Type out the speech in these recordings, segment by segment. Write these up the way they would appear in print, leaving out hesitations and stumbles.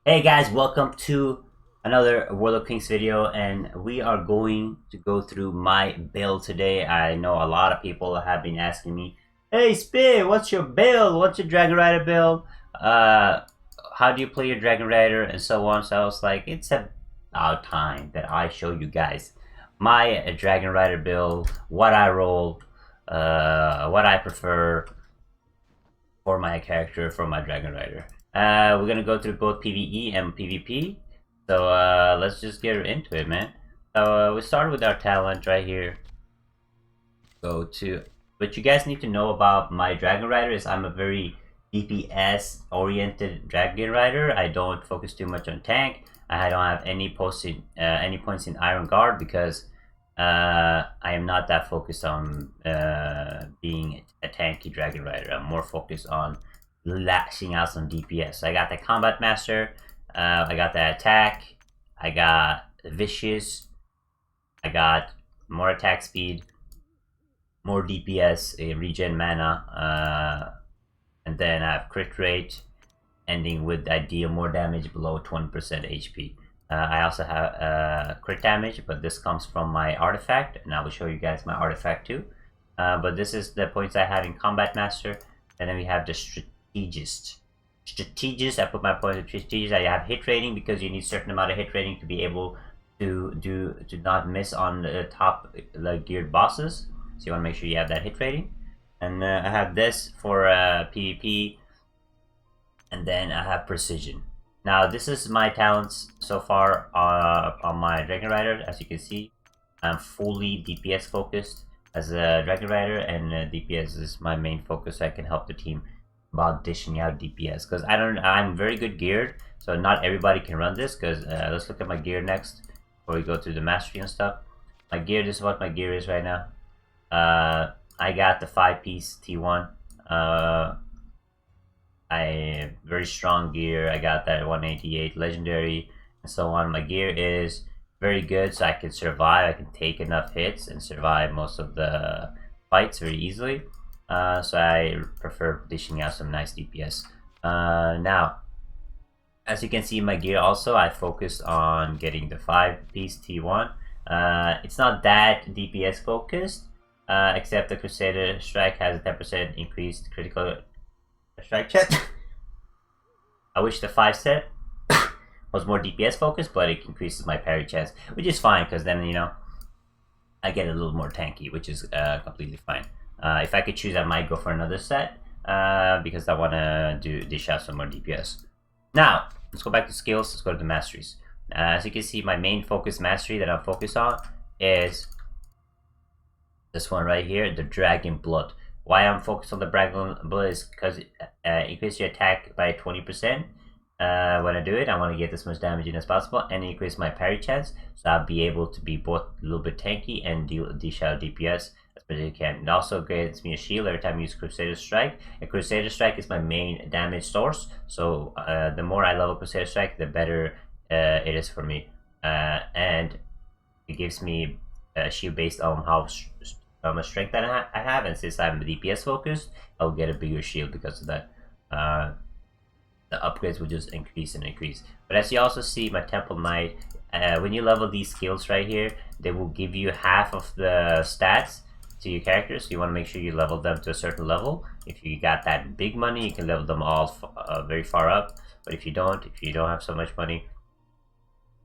Hey guys, welcome to another World of Kings video, and we are going to go through my build today. I know a lot of people have been asking me, "Hey Spid, what's your build? What's your Dragon Rider build? Uh, how do you play your Dragon Rider?" and so on. So I was like, it's about time that I show you guys my Dragon Rider build, what I roll, what I prefer for my character for my Dragon Rider. We're gonna go through both PvE and PvP. So let's just get into it, man. So we start with our talent right here. Go to what you guys need to know about my Dragon Rider is I'm a very DPS oriented Dragon Rider. I don't focus too much on tank. I don't have any points in Iron Guard because I am not that focused on being a tanky Dragon Rider. I'm more focused on lashing out some DPS. So I got the Combat Master, I got the Attack, I got Vicious, I got more attack speed, more DPS, regen mana, and then I have crit rate, ending with I deal more damage below 20% HP. I also have crit damage, but this comes from my artifact, and I will show you guys my artifact too. But this is the points I have in Combat Master, and then we have the Strategist. Strategist, I put my points in Strategist. I have hit rating because you need a certain amount of hit rating to be able to not miss on the top like geared bosses. So you want to make sure you have that hit rating. And I have this for PvP, and then I have precision. Now this is my talents so far on my Dragon Rider. As you can see, I'm fully DPS focused as a Dragon Rider, and DPS is my main focus. So I can help the team about dishing out DPS because I'm very good geared, so not everybody can run this. Because let's look at my gear next before we go through the mastery and stuff. My gear, this is what my gear is right now. I got the 5-piece T1. I very strong gear. I got that 188 legendary and so on. My gear is very good, so I can survive. I can take enough hits and survive most of the fights very easily. So I prefer dishing out some nice DPS. Now, as you can see, my gear also I focus on getting the 5-piece T1. It's not that DPS focused, except the Crusader Strike has a 10% increased critical strike check. I wish the 5 set was more DPS focused, but it increases my parry chance, which is fine because then, you know, I get a little more tanky, which is completely fine. If I could choose, I might go for another set because I want to dish out some more DPS. Now, let's go back to skills. Let's go to the masteries. As you can see, my main focus mastery that I'm focused on is this one right here, the Dragon Blood. Why I'm focused on the Dragon Blood is because it increases your attack by 20%. When I do it, I want to get as much damage in as possible and increase my parry chance, so I'll be able to be both a little bit tanky and dish out DPS as much as I can. It also grants me a shield every time I use Crusader Strike, and Crusader Strike is my main damage source, so the more I level Crusader Strike, the better it is for me. And it gives me a shield based on how much strength that I have, and since I'm DPS focused, I'll get a bigger shield because of that. The upgrades will just increase and increase. But as you also see, my Temple Knight, when you level these skills right here, they will give you half of the stats to your characters. So you want to make sure you level them to a certain level. If you got that big money, you can level them all very far up. But if you don't have so much money,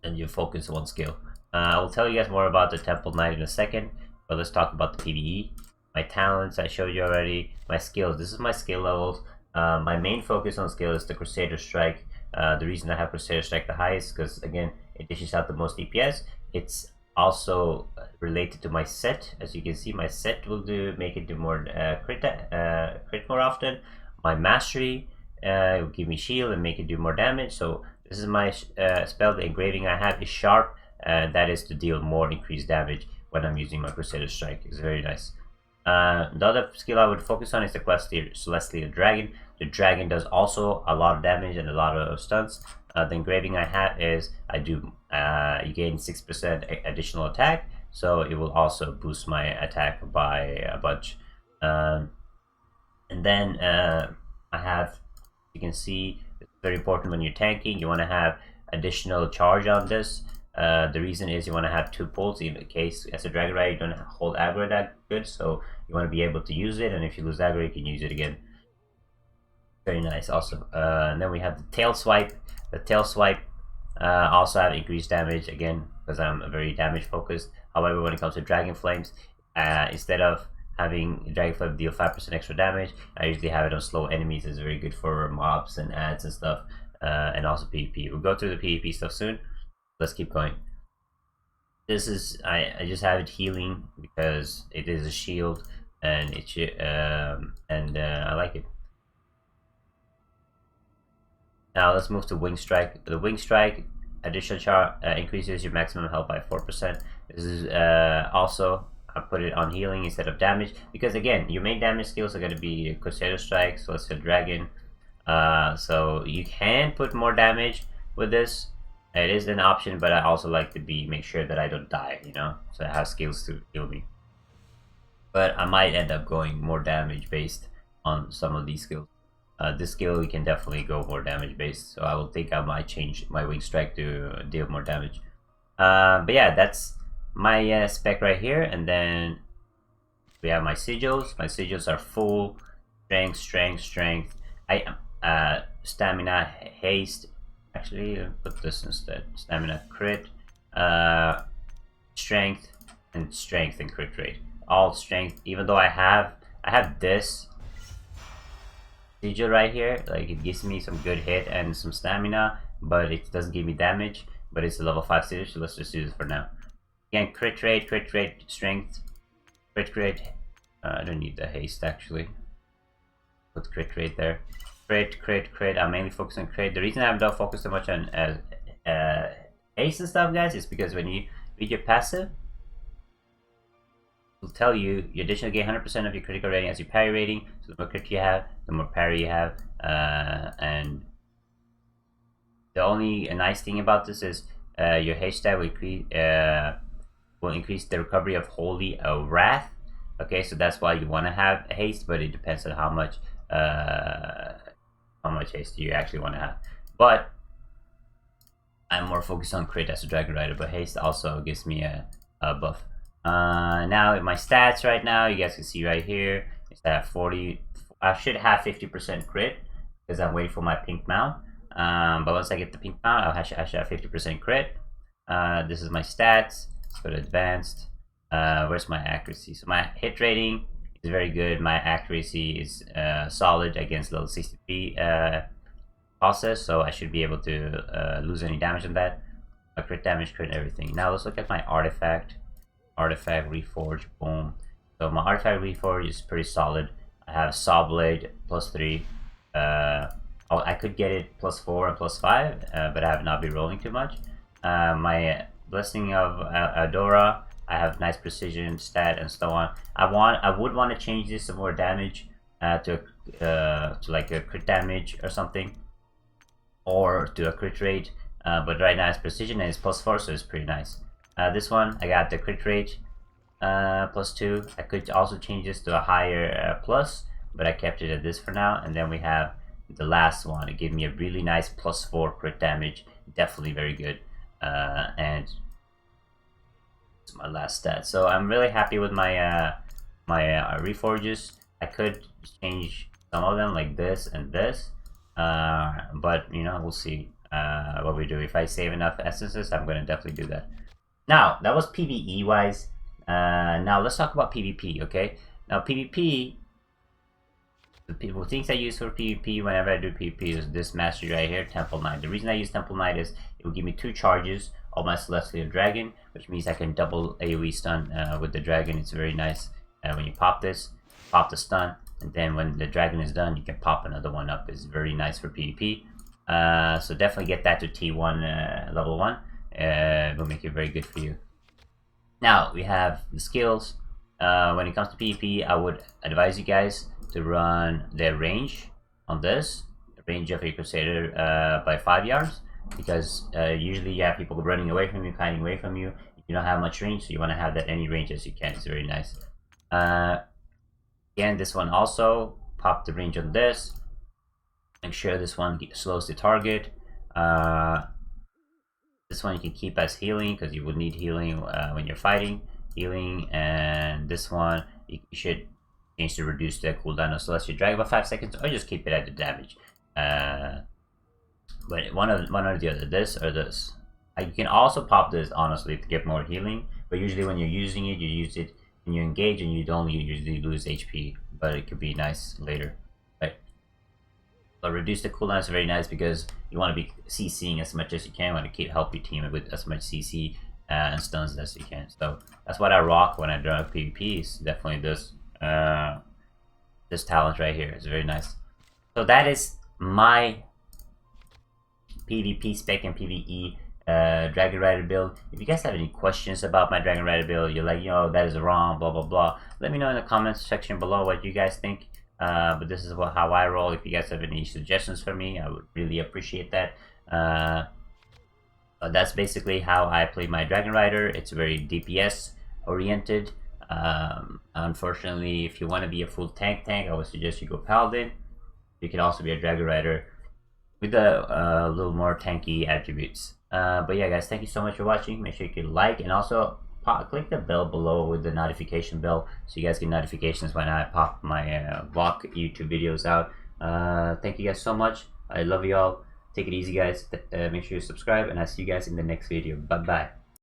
then you focus on one skill. I will tell you guys more about the Temple Knight in a second, but let's talk about the PvE. My talents, I showed you already. My skills, this is my skill levels. My main focus on skill is the Crusader Strike. The reason I have Crusader Strike the highest because again it dishes out the most DPS. It's also related to my set. As you can see, my set will make it do more crit more often. My mastery will give me shield and make it do more damage. So this is my spell. The engraving I have is sharp. That is to deal more increased damage when I'm using my Crusader Strike. It's very nice. The other skill I would focus on is the Celestial Dragon. The dragon does also a lot of damage and a lot of stunts. The engraving I have is you gain 6% additional attack, so it will also boost my attack by a bunch. And then I have, you can see, Very important when you're tanking. You want to have additional charge on this. The reason is you want to have 2 pulls in case as a Dragon Rider you don't hold aggro that good, so you want to be able to use it, and if you lose aggro you can use it again. Very nice. Also, and then we have the tail swipe. The tail swipe also have increased damage again because I'm very damage focused. However, when it comes to Dragon Flames, instead of having Dragon Flame deal 5% extra damage, I usually have it on slow enemies. It's very good for mobs and ads and stuff, and also PvP. We'll go through the PvP stuff soon. Let's keep going. This is I just have it healing because it is a shield and I like it. Now let's move to Wing Strike. The Wing Strike additional increases your maximum health by 4%. This is also I put it on healing instead of damage because again your main damage skills are going to be Crusader Strike, so let's say Dragon. So you can put more damage with this. It is an option, but I also like to make sure that I don't die, you know, so I have skills to heal me. But I might end up going more damage based on some of these skills. This skill we can definitely go more damage based, so I will think I might change my Wing Strike to deal more damage. But yeah, that's my spec right here, and then we have my sigils. My sigils are full strength, strength, strength. Stamina, haste. Actually, put this instead. Stamina, crit, strength, and crit rate. All strength. Even though I have this sigil right here, like it gives me some good hit and some stamina, but it doesn't give me damage. But it's a level 5 sigil, so let's just use it for now. Again, crit rate, strength, crit rate. I don't need the haste actually. Put crit rate there. Crit. I'm mainly focused on crit. The reason I don't focus so much on haste and stuff, guys, is because when you read your passive, will tell you additionally gain 100% of your critical rating as your parry rating. So the more crit you have, the more parry you have. And the only nice thing about this is your haste stat will increase the recovery of Holy Wrath. Okay, so that's why you want to have haste, but it depends on how much haste you actually want to have. But I'm more focused on crit as a Dragon Rider, but haste also gives me a buff. Now my stats right now, you guys can see right here, is that 40. I should have 50% crit because I'm waiting for my pink mount. But once I get the pink mount, I should have 50% crit. This is my stats. Let's go to advanced. Where's my accuracy? So my hit rating is very good. My accuracy is solid against level 63 process, so I should be able to lose any damage on that. A crit damage, crit, everything. Now let's look at my artifact. Artifact Reforge, boom. So my artifact Reforge is pretty solid. I have Saw Blade +3. I could get it +4 and +5, but I have not been rolling too much. My Blessing of Adora, I have nice precision stat and so on. I would want to change this to more damage, to like a crit damage or something, or to a crit rate. But right now it's precision and it's +4, so it's pretty nice. This one, I got the crit rate +2. I could also change this to a higher plus, but I kept it at this for now. And then we have the last one. It gave me a really nice +4 crit damage. Definitely very good. And it's my last stat. So I'm really happy with my reforges. I could change some of them like this and this, but you know, we'll see what we do. If I save enough essences, I'm going to definitely do that. Now, that was PvE wise. Now let's talk about PvP, okay? Now PvP, the things I use for PvP whenever I do PvP is this mastery right here, Temple Knight. The reason I use Temple Knight is it will give me 2 charges of my Celestial Dragon, which means I can double AoE stun with the dragon. It's very nice. When you pop this, pop the stun, and then when the dragon is done, you can pop another one up. It's very nice for PvP. So definitely get that to T1 level 1. It will make it very good for you. Now we have the skills. When it comes to PvP, I would advise you guys to run the range on this, the range of a Crusader by 5 yards, because usually you have people running away from you, hiding away from you. You don't have much range, so you want to have that any range as you can. It's very nice. Again, this one also pop the range on this. Make sure this one slows the target. This one you can keep as healing because you will need healing when you're fighting. Healing, and this one you should change to reduce the cooldown of Celestial Drag about 5 seconds, or just keep it at the damage. But one or the other, this or this. You can also pop this honestly to get more healing, but usually when you're using it, you use it when you engage and you don't usually lose HP, but it could be nice later. Right? So reduce the cooldown is very nice because you want to be CCing as much as you can. You want to help your team with as much CC and stuns as you can. So that's what I rock when I draw PvP. Is definitely this talent right here. It's very nice. So that is my PvP spec and PvE Dragon Rider build. If you guys have any questions about my Dragon Rider build, you're like, yo, that is wrong, blah blah blah, let me know in the comments section below what you guys think. But this is how I roll. If you guys have any suggestions for me, I would really appreciate that. That's basically how I play my Dragon Rider. It's very DPS oriented. Unfortunately, if you want to be a full tank, I would suggest you go Paladin. You can also be a Dragon Rider with a little more tanky attributes. But yeah, guys, thank you so much for watching. Make sure you can like, and also click the bell below with the notification bell so you guys get notifications when I pop my vlog YouTube videos out. Thank you guys so much. I love you all. Take it easy, guys. Make sure you subscribe, and I'll see you guys in the next video. Bye bye.